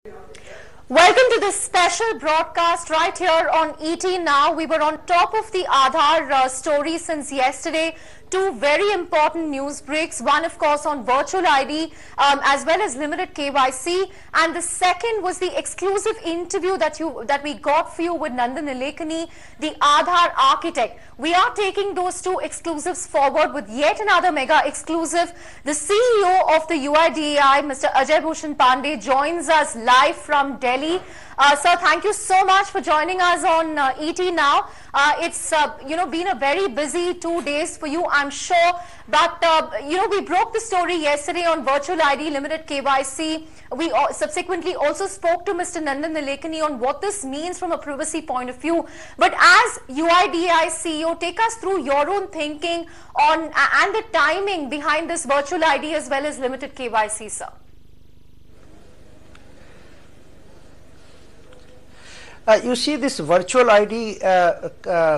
Welcome to this special broadcast right here on ET Now. We were on top of the Aadhaar story since yesterday. Two very important news breaks. One, of course, on virtual ID as well as limited KYC. And the second was the exclusive interview that we got for you with Nandan Nilekani, the Aadhaar architect. We are taking those two exclusives forward with yet another mega exclusive. The CEO of the UIDAI, Mr. Ajay Bhushan Pandey, joins us live from Delhi. Sir, thank you so much for joining us on ET Now. It's been a very busy 2 days for you, I'm sure. But we broke the story yesterday on virtual ID, limited KYC. We subsequently also spoke to Mr. Nandan Nilekani on what this means from a privacy point of view. But as UIDAI CEO, take us through your own thinking on and the timing behind this virtual ID as well as limited KYC, sir. You see, this virtual ID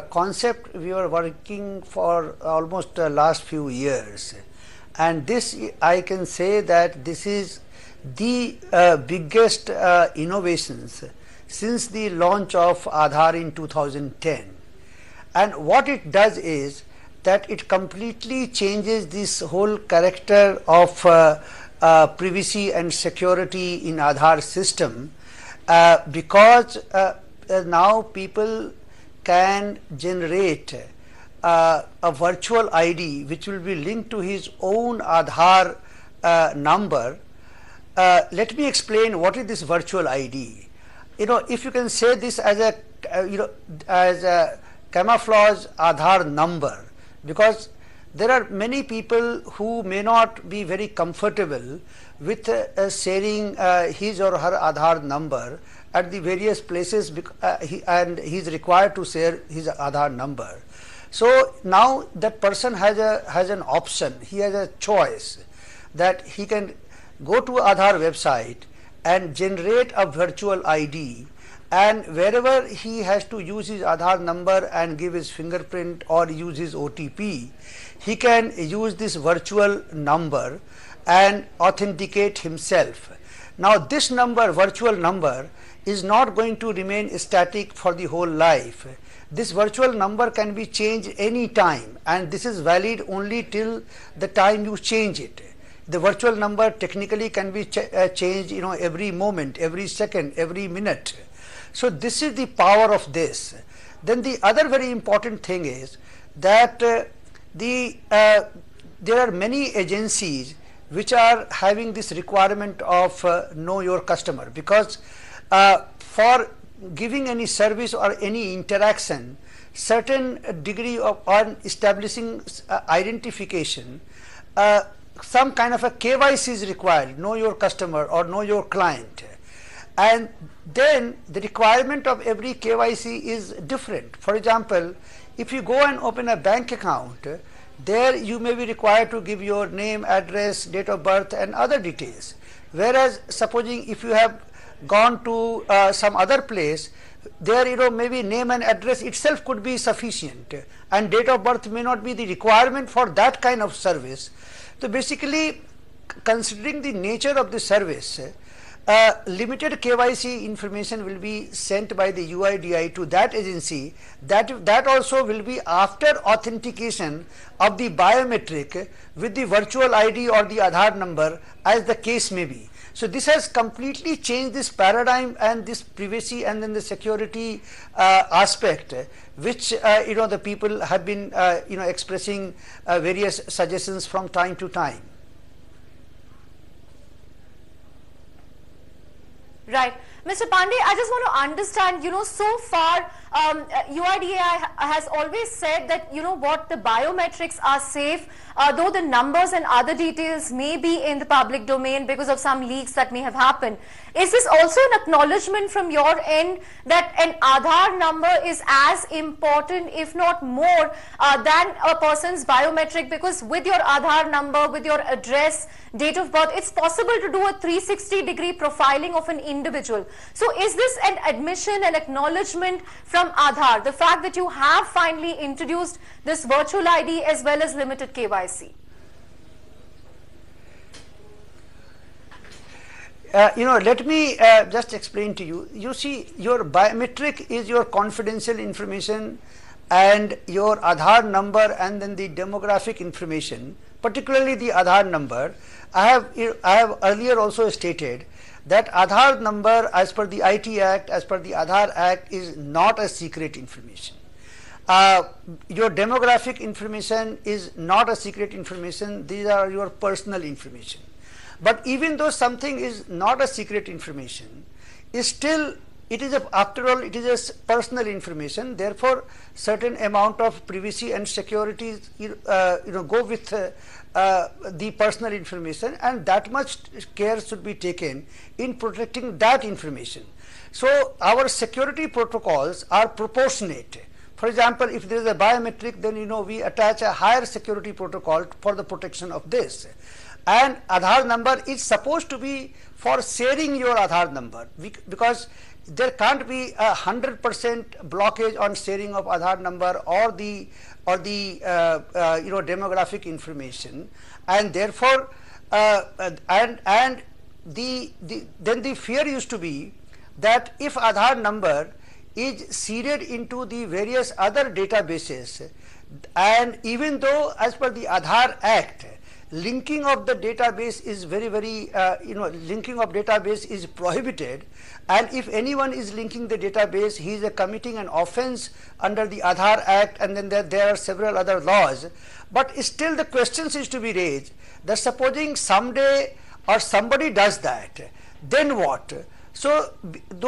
concept we were working for almost last few years, and this I can say that this is the biggest innovations since the launch of Aadhaar in 2010. And what it does is that it completely changes this whole character of privacy and security in Aadhaar system. Because now people can generate a virtual ID which will be linked to his own Aadhaar number. Let me explain what is this virtual ID. If you can say this as a camouflage Aadhaar number, because there are many people who may not be very comfortable with sharing his or her Aadhaar number at the various places, and he is required to share his Aadhaar number. So now that person has an option, he has a choice that he can go to Aadhaar website and generate a virtual ID, and wherever he has to use his Aadhaar number and give his fingerprint or use his OTP, he can use this virtual number and authenticate himself. Now this number, virtual number, is not going to remain static for the whole life. This virtual number can be changed any time, and this is valid only till the time you change it. The virtual number technically can be changed every moment, every second, every minute. So this is the power of this. Then the other very important thing is that there are many agencies which are having this requirement of know your customer, because for giving any service or any interaction, certain degree of on establishing identification, some kind of a KYC is required, know your customer or know your client. And then the requirement of every KYC is different. For example, if you go and open a bank account, there you may be required to give your name, address, date of birth and other details. Whereas supposing if you have gone to some other place, there maybe name and address itself could be sufficient, and date of birth may not be the requirement for that kind of service. So basically, considering the nature of the service, limited KYC information will be sent by the UIDAI to that agency. That also will be after authentication of the biometric with the virtual ID or the Aadhaar number, as the case may be. So this has completely changed this paradigm and this privacy and then the security aspect, which the people have been expressing various suggestions from time to time. Right. Mr. Pandey, I just want to understand, so far UIDAI has always said that, the biometrics are safe, though the numbers and other details may be in the public domain because of some leaks that may have happened. Is this also an acknowledgement from your end that an Aadhaar number is as important, if not more, than a person's biometric? Because with your Aadhaar number, with your address, date of birth, it's possible to do a 360-degree profiling of an individual. So is this an admission, an acknowledgement from Aadhaar, the fact that you have finally introduced this virtual ID as well as limited KYC? let me just explain to you. You see, your biometric is your confidential information, and your Aadhaar number, and then the demographic information, particularly the Aadhaar number. I have earlier also stated that Aadhaar number, as per the IT Act, as per the Aadhaar Act, is not a secret information. Your demographic information is not a secret information. These are your personal information. But even though something is not a secret information, still it is after all it is a personal information. Therefore, certain amount of privacy and security go with the personal information, and that much care should be taken in protecting that information. So our security protocols are proportionate. For example, if there is a biometric, then we attach a higher security protocol for the protection of this. And Aadhaar number is supposed to be for sharing your Aadhaar number, because there can't be 100% blockage on sharing of Aadhaar number or the demographic information, and therefore then the fear used to be that if Aadhaar number is seeded into the various other databases, and even though as per the Aadhaar Act, linking of the database is very linking of database is prohibited, and if anyone is linking the database, he is committing an offense under the Aadhaar Act, and then there are several other laws. But still the questions is to be raised that supposing someday or somebody does that, then what? So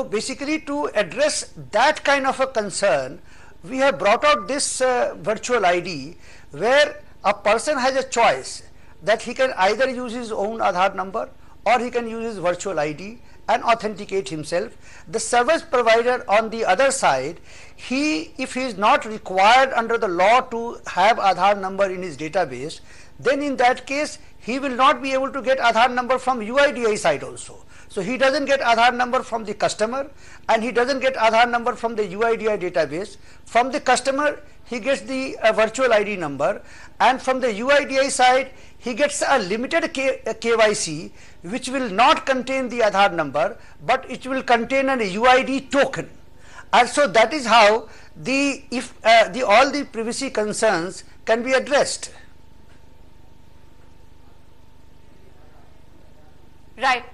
basically, to address that kind of a concern, we have brought out this virtual ID, where a person has a choice that he can either use his own Aadhaar number or he can use his virtual ID and authenticate himself. The service provider on the other side, if he is not required under the law to have Aadhaar number in his database, then in that case he will not be able to get Aadhaar number from UIDAI side also. So he doesn't get Aadhaar number from the customer, and he doesn't get Aadhaar number from the UIDAI database. From the customer, he gets the virtual ID number, and from the UIDAI side, he gets a limited KYC, which will not contain the Aadhaar number, but it will contain an UID token. And so that is how all the privacy concerns can be addressed. Right.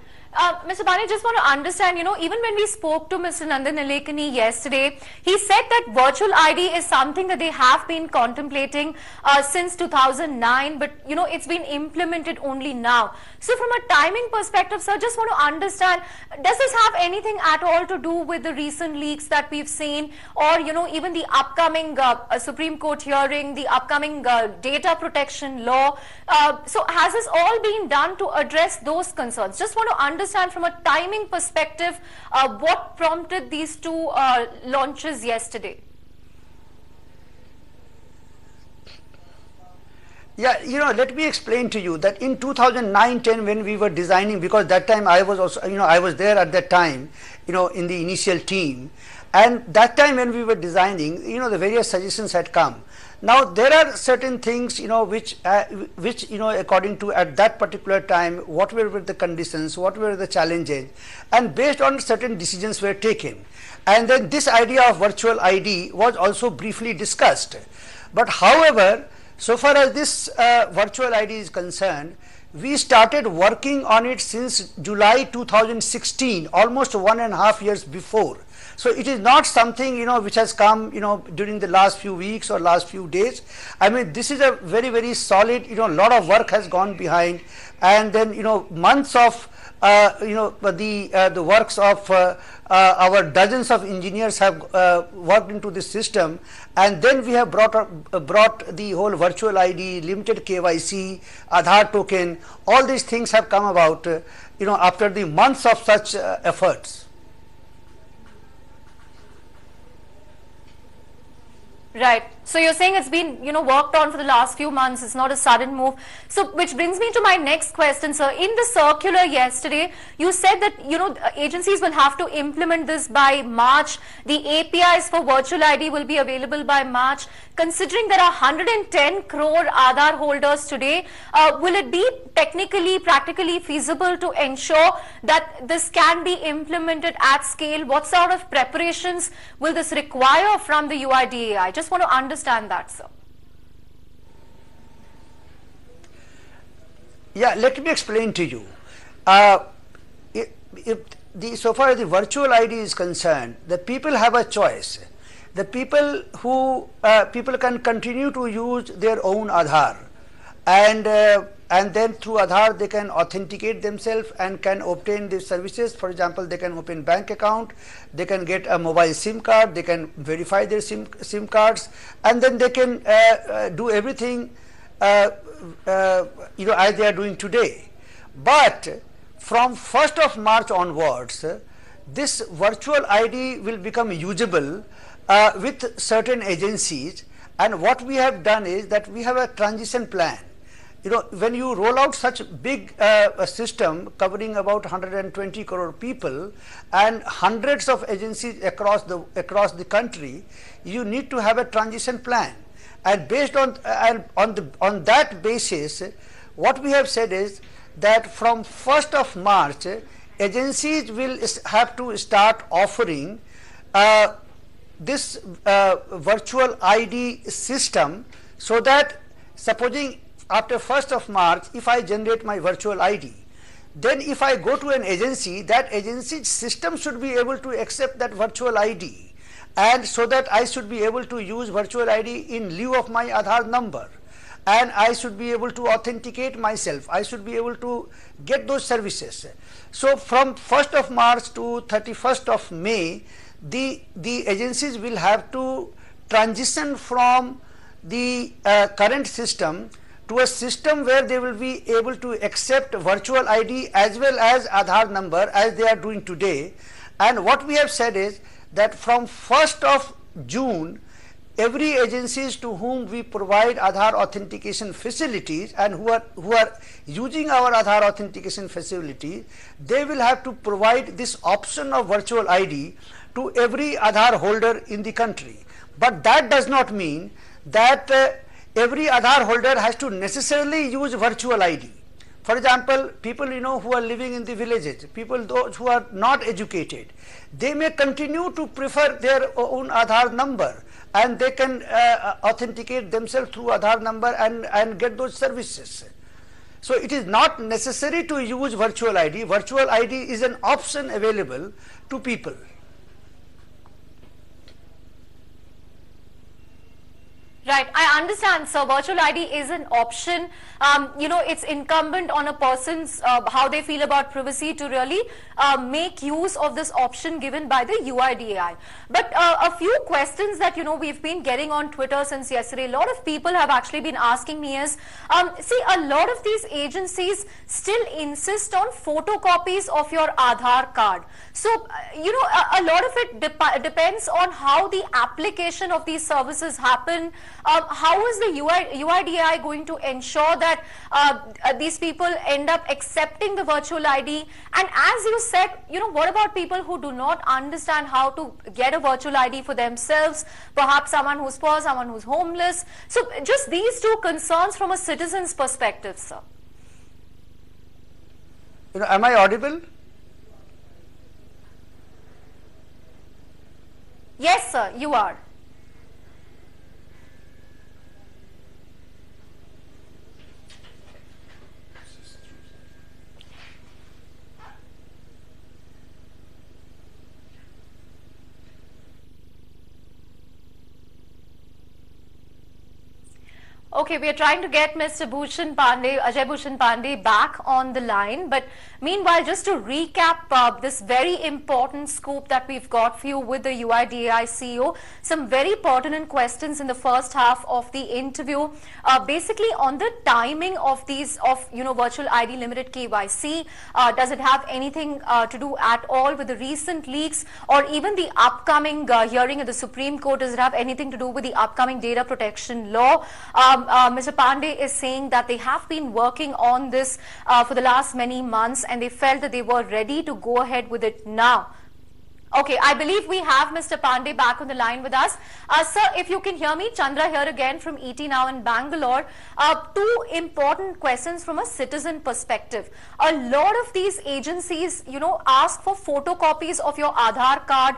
Mr. Bani, just want to understand, even when we spoke to Mr. Nandan Nilekani yesterday, he said that virtual ID is something that they have been contemplating since 2009, but, it's been implemented only now. So from a timing perspective, sir, just want to understand, does this have anything at all to do with the recent leaks that we've seen, or, even the upcoming Supreme Court hearing, the upcoming data protection law? So has this all been done to address those concerns? Just want to understand from a timing perspective, what prompted these two launches yesterday? Yeah, let me explain to you that in 2009-10, when we were designing, because that time I was also, I was there at that time, in the initial team, and that time when we were designing, the various suggestions had come. Now there are certain things, which according to at that particular time, what were the conditions, what were the challenges, and based on certain decisions were taken. And then this idea of virtual ID was also briefly discussed. But however, so far as this virtual ID is concerned, we started working on it since July 2016, almost 1.5 years before. So it is not something which has come during the last few weeks or last few days. I mean, this is a very solid lot of work has gone behind, and then months of the works of our dozens of engineers have worked into this system, and then we have brought the whole virtual ID, limited KYC, Aadhaar token. All these things have come about after the months of such efforts. Right. So you're saying it's been, worked on for the last few months. It's not a sudden move. So which brings me to my next question, sir. In the circular yesterday, you said that, agencies will have to implement this by March. The APIs for virtual ID will be available by March. Considering there are 110 crore Aadhaar holders today, will it be technically, practically feasible to ensure that this can be implemented at scale? What sort of preparations will this require from the UIDAI? I just want to understand that, sir. Yeah, let me explain to you. So far as the virtual ID is concerned, the people have a choice. The people people can continue to use their own Aadhaar, and then through Aadhaar they can authenticate themselves and can obtain the services. For example, they can open bank account, they can get a mobile SIM card, they can verify their SIM cards, and then they can do everything as they are doing today. But from 1st of March onwards, this virtual ID will become usable with certain agencies, and what we have done is that we have a transition plan. When you roll out such big system covering about 120 crore people and hundreds of agencies across the country, you need to have a transition plan. And based on that basis, what we have said is that from 1st of March, agencies will have to start offering this virtual ID system, so that supposing after 1st of March, if I generate my virtual ID, then if I go to an agency, that agency's system should be able to accept that virtual ID, and so that I should be able to use virtual ID in lieu of my Aadhaar number, and I should be able to authenticate myself. I should be able to get those services. So from 1st of March to 31st of May, the agencies will have to transition from the current system to a system where they will be able to accept virtual ID as well as Aadhaar number as they are doing today. And what we have said is that from 1st of June, every agencies to whom we provide Aadhaar authentication facilities and who are using our Aadhaar authentication facility, they will have to provide this option of virtual ID to every Aadhaar holder in the country. But that does not mean that every Aadhaar holder has to necessarily use virtual ID. For example, people who are living in the villages, people those who are not educated, they may continue to prefer their own Aadhaar number, and they can authenticate themselves through Aadhaar number and get those services. So it is not necessary to use virtual ID. Virtual ID is an option available to people. Right, I understand, sir. Virtual ID is an option. It's incumbent on a person's how they feel about privacy to really make use of this option given by the UIDAI. But a few questions that we've been getting on Twitter since yesterday. A lot of people have actually been asking me is, see, a lot of these agencies still insist on photocopies of your Aadhaar card. So a lot of it depends on how the application of these services happen. How is the UIDAI going to ensure that these people end up accepting the virtual ID? And as you said, what about people who do not understand how to get a virtual ID for themselves? Perhaps someone who's poor, someone who's homeless. So just these two concerns from a citizen's perspective, sir. Am I audible? Yes, sir, you are. Okay, we are trying to get Mr. Bhushan Pandey, Ajay Bhushan Pandey back on the line. But meanwhile, just to recap this very important scoop that we've got for you with the UIDAI CEO, some very pertinent questions in the first half of the interview, basically on the timing of these, virtual ID limited KYC. Does it have anything to do at all with the recent leaks or even the upcoming hearing at the Supreme Court? Does it have anything to do with the upcoming data protection law? Mr. Pandey is saying that they have been working on this for the last many months and they felt that they were ready to go ahead with it now. Okay, I believe we have Mr. Pandey back on the line with us. Sir, if you can hear me, Chandra here again from ET Now in Bangalore. Two important questions from a citizen perspective. A lot of these agencies, ask for photocopies of your Aadhaar card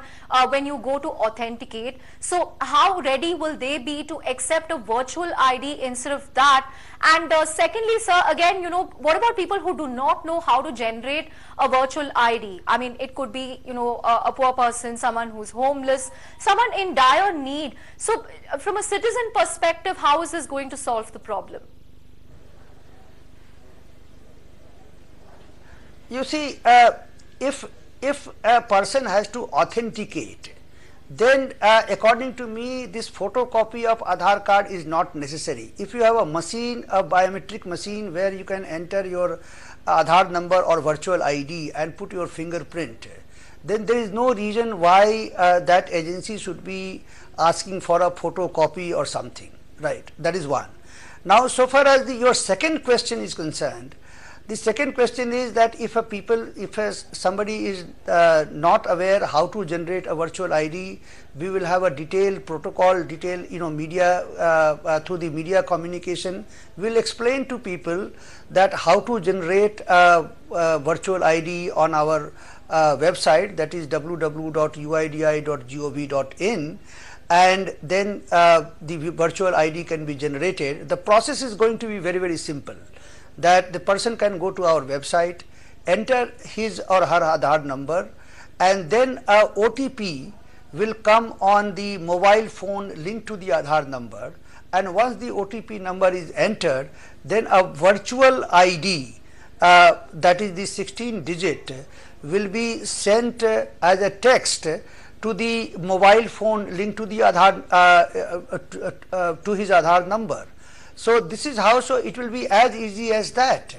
when you go to authenticate. So how ready will they be to accept a virtual ID instead of that? And secondly, sir, again, what about people who do not know how to generate a virtual ID? I mean, it could be, a poor person, someone who's homeless, someone in dire need. So from a citizen perspective, how is this going to solve the problem? You see, if a person has to authenticate, then according to me, this photocopy of Aadhaar card is not necessary. If you have a machine, a biometric machine where you can enter your Aadhaar number or virtual ID and put your fingerprint, then there is no reason why that agency should be asking for a photocopy or something, right? That is one. Now, so far as your second question is concerned, the second question is that if somebody is not aware how to generate a virtual ID, we will have a detailed protocol, media through the media communication. We will explain to people that how to generate a virtual ID on our website, that is www.uidi.gov.in, and then the virtual ID can be generated. The process is going to be very, very simple. That the person can go to our website, enter his or her Aadhaar number, and then a OTP will come on the mobile phone linked to the Aadhaar number, and once the OTP number is entered, then a virtual ID, that is the 16-digit, will be sent as a text to the mobile phone linked to the Aadhaar, to his Aadhaar number. So this is how, so it will be as easy as that,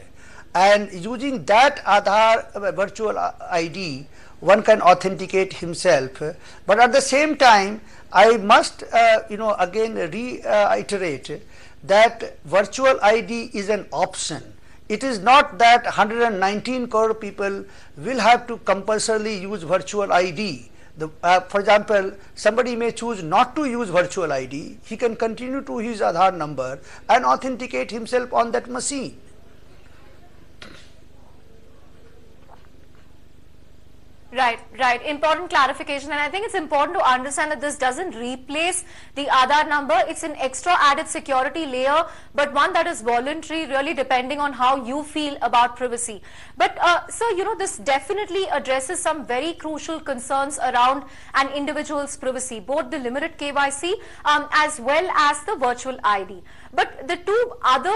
and using that Aadhaar virtual ID, one can authenticate himself. But at the same time, I must again reiterate that virtual ID is an option. It is not that 119 crore people will have to compulsorily use virtual ID. For example, somebody may choose not to use virtual ID, he can continue to use Aadhaar number and authenticate himself on that machine. Right. Important clarification, and I think it's important to understand that this doesn't replace the Aadhaar number. It's an extra added security layer, but one that is voluntary, really depending on how you feel about privacy. But sir, this definitely addresses some very crucial concerns around an individual's privacy, both the limited KYC as well as the virtual ID. But the two other,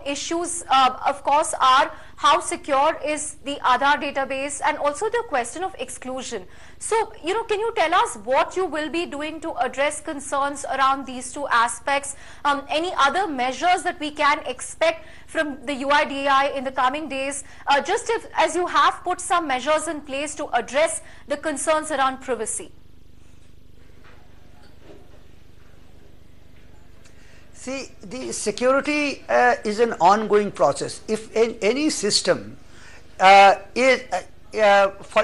issues, of course, are how secure is the Aadhaar database and also the question of exclusion. So, can you tell us what you will be doing to address concerns around these two aspects? Any other measures that we can expect from the UIDAI in the coming days, just as you have put some measures in place to address the concerns around privacy? See, the security is an ongoing process. If in any system for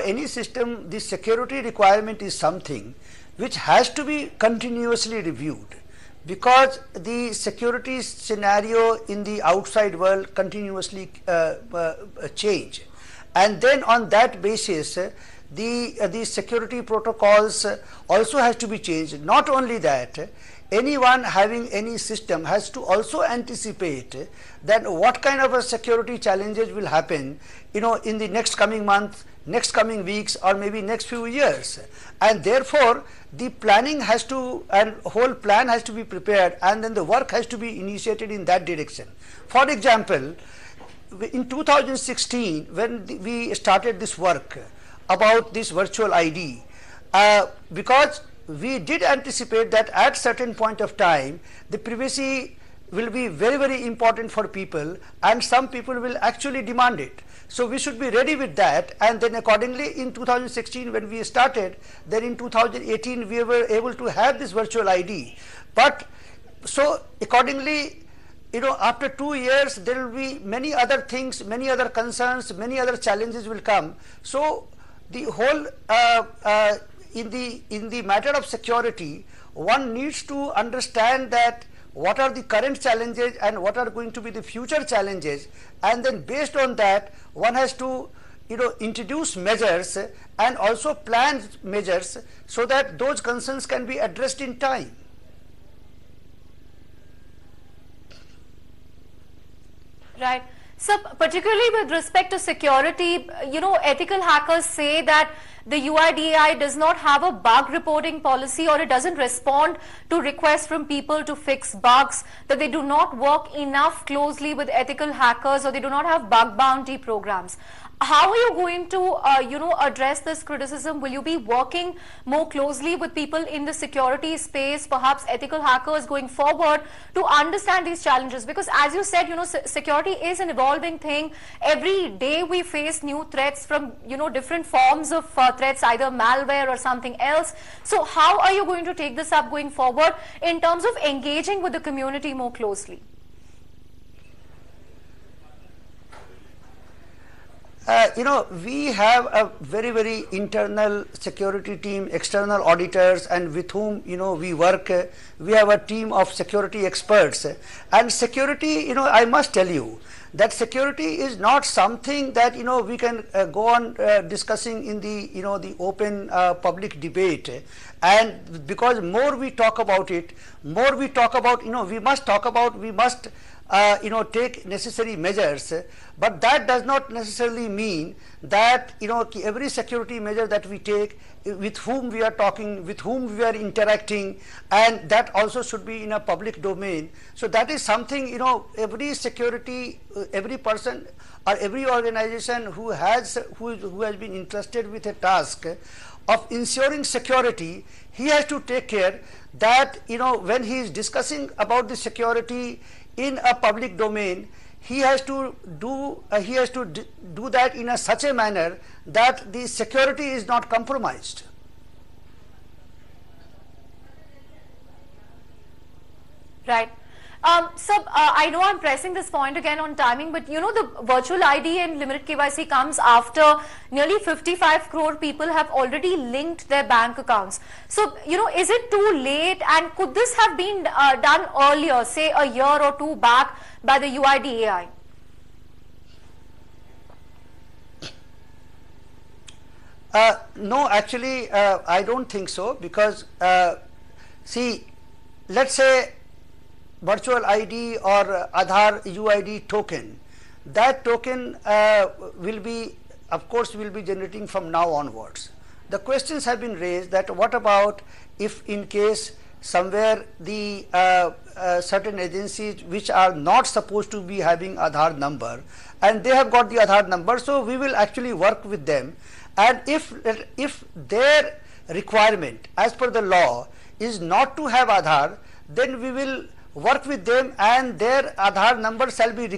any system, the security requirement is something which has to be continuously reviewed, because the security scenario in the outside world continuously change, and then on that basis the security protocols also has to be changed. Not only that, anyone having any system has to also anticipate that what kind of a security challenges will happen, in the next coming month, next coming weeks or maybe next few years, and therefore the planning has to, and whole plan has to be prepared, and then the work has to be initiated in that direction. For example, in 2016 when we started this work about this virtual ID, because we did anticipate that at certain point of time the privacy will be very, very important for people, and some people will actually demand it. So we should be ready with that, and then accordingly in 2016 when we started, then in 2018 we were able to have this virtual ID. But so accordingly, after 2 years there will be many other things, many other concerns, many other challenges will come. So the whole in the matter of security, one needs to understand that what are the current challenges and what are going to be the future challenges, and then based on that one has to introduce measures and also plan measures so that those concerns can be addressed in time. Right. So particularly with respect to security, ethical hackers say that the UIDAI does not have a bug reporting policy, or it doesn't respond to requests from people to fix bugs, that they do not work enough closely with ethical hackers, or they do not have bug bounty programs. How are you going to, address this criticism? Will you be working more closely with people in the security space, perhaps ethical hackers going forward, to understand these challenges? Because as you said, security is an evolving thing. Every day we face new threats from, different forms of threats, either malware or something else. So how are you going to take this up going forward in terms of engaging with the community more closely? We have a very, very internal security team, external auditors, and with whom, we work. We have a team of security experts. And security, I must tell you that security is not something that, we can go on discussing in the, the open public debate. And because more we talk about it, more we talk about, we must talk about, we must take necessary measures, but that does not necessarily mean that every security measure that we take, with whom we are talking, with whom we are interacting, and that also should be in a public domain. So that is something every security, every person or every organization who has been entrusted with a task of ensuring security, he has to take care that when he is discussing about the security in a public domain, he has to do that in such a manner that the security is not compromised. Right. I know I'm pressing this point again on timing, but the virtual ID and limited KYC comes after nearly 55 crore people have already linked their bank accounts. So, is it too late, and could this have been done earlier, say a year or two back, by the UIDAI? No, actually, I don't think so, because see, let's say virtual ID or Aadhaar UID token, that token will be, of course, will be generating from now onwards. The questions have been raised that what about if in case somewhere the certain agencies which are not supposed to be having Aadhaar number, and they have got the Aadhaar number, so we will actually work with them, and if their requirement as per the law is not to have Aadhaar, then we will work with them, and their Aadhaar number shall be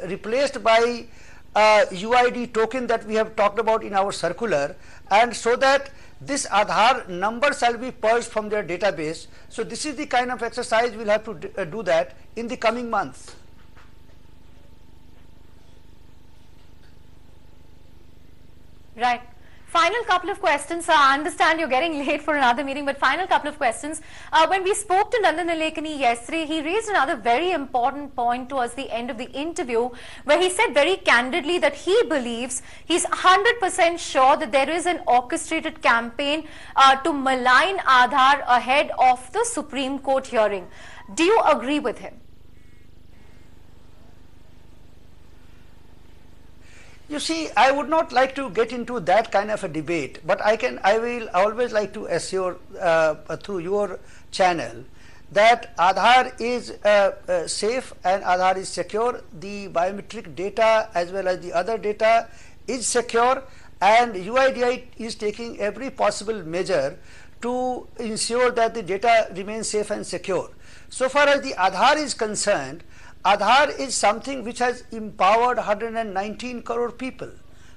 replaced by UID token that we have talked about in our circular, and so that this Aadhaar number shall be purged from their database. So this is the kind of exercise we'll have to do that in the coming months. Right. Final couple of questions. I understand you're getting late for another meeting, but final couple of questions. When we spoke to Nandan Nilekani yesterday, he raised another very important point towards the end of the interview, where he said very candidly that he believes, he's 100% sure that there is an orchestrated campaign to malign Aadhaar ahead of the Supreme Court hearing. Do you agree with him? You see, I would not like to get into that kind of a debate, but I will always like to assure through your channel that Aadhaar is safe and Aadhaar is secure. The biometric data as well as the other data is secure, and UIDAI is taking every possible measure to ensure that the data remains safe and secure. So far as the Aadhaar is concerned, Aadhaar is something which has empowered 119 crore people.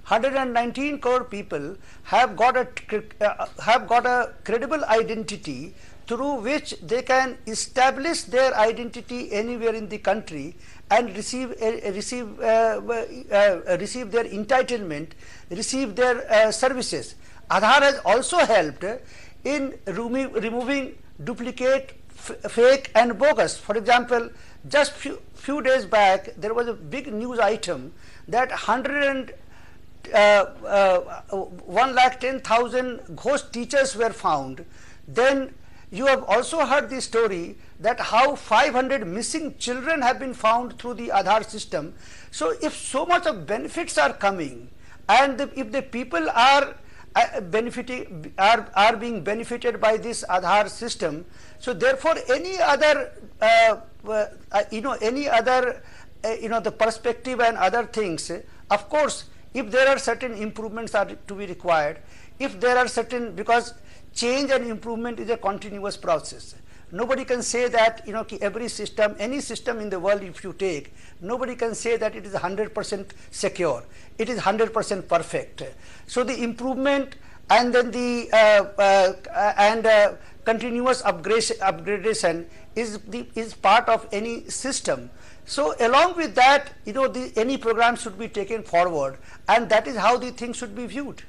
119 crore people have got a credible identity through which they can establish their identity anywhere in the country and receive their entitlement, receive their services. Aadhaar has also helped in removing duplicate, fake and bogus. For example, just few days back there was a big news item that 110,000 ghost teachers were found. Then you have also heard the story that how 500 missing children have been found through the Aadhaar system. So if so much of benefits are coming, and if the people are being benefited by this Aadhaar system, so therefore any other the perspective and other things, of course, if there are certain improvements are to be required, if there are certain, because change and improvement is a continuous process. Nobody can say that every system, any system in the world if you take, nobody can say that it is 100% secure, it is 100% perfect. So the improvement and then the continuous upgradation is part of any system. So along with that, any program should be taken forward, and that is how the thing should be viewed.